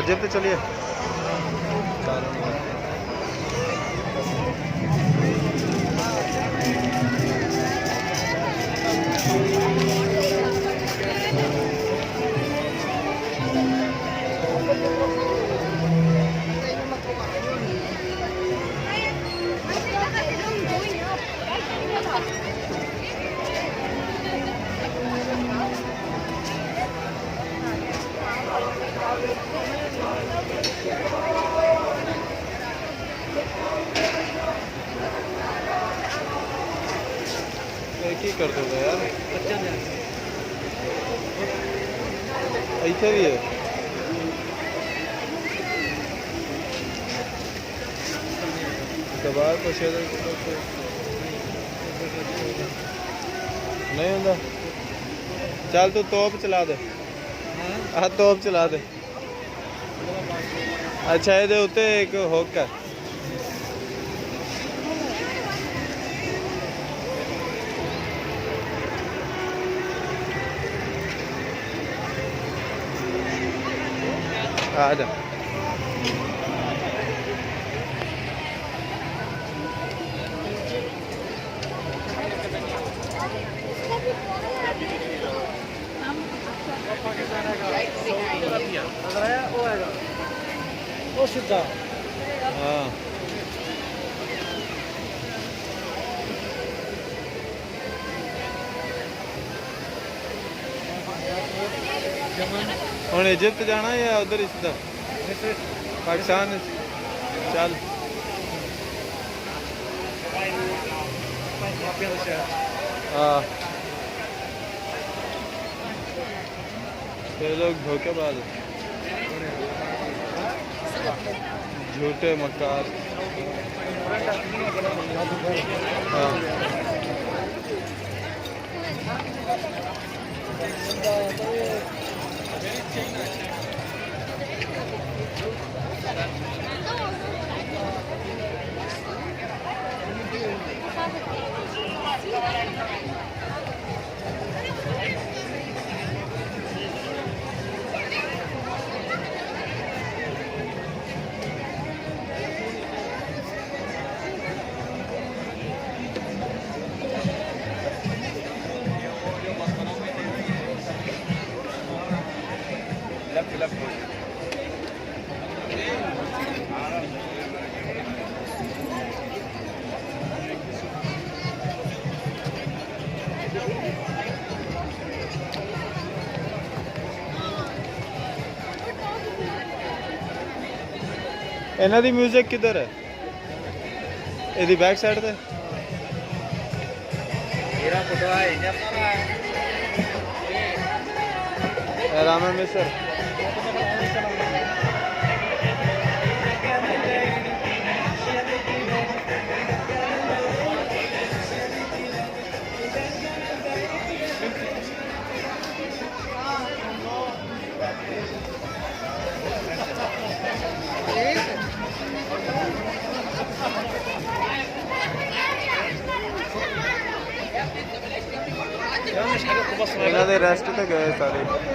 Egypt चलिए। की कर दोगे यार, ऐसे भी है। दबार कुछ नहीं होता। चल तू तोप चला दे। हाँ तोप चला दे। अच्छा ये उत्ते एक हुक है। आ जा। हाँ हुण इजिप्ट जाना या उधर ही सीधा पाकिस्तान? चल हाँ ये लोग धोखेबाज, झूठे मक्कार। हाँ इन्हां दी म्यूजिक किधर है? इहदी बैक साइड ते रामा मिसर। इन्हां दे रेस्ट ते गए सारे।